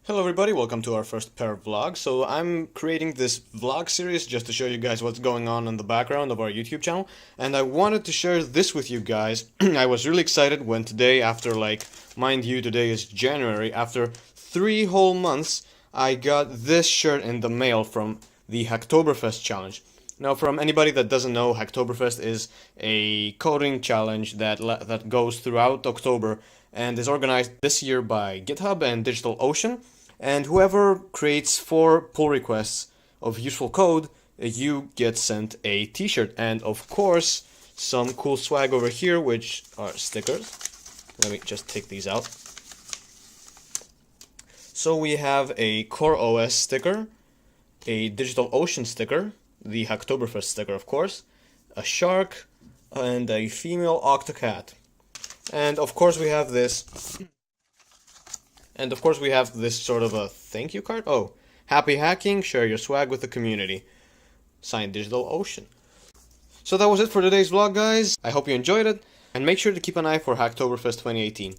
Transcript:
Hello everybody, welcome to our first pair of vlogs. So I'm creating this vlog series just to show you guys what's going on in the background of our YouTube channel, and I wanted to share this with you guys. I was really excited when today, after mind you, today is January, after 3 whole months, I got this shirt in the mail from the Hacktoberfest challenge. Now, from anybody that doesn't know, Hacktoberfest is a coding challenge that goes throughout October and is organized this year by GitHub and DigitalOcean. And whoever creates 4 pull requests of useful code, you get sent a t-shirt. And of course, some cool swag over here, which are stickers. Let me just take these out. So we have a CoreOS sticker, a DigitalOcean sticker, the Hacktoberfest sticker, of course, a shark, and a female octocat. And of course we have this sort of a thank you card. Oh, happy hacking, share your swag with the community. Signed DigitalOcean. So that was it for today's vlog, guys. I hope you enjoyed it, and make sure to keep an eye for Hacktoberfest 2018.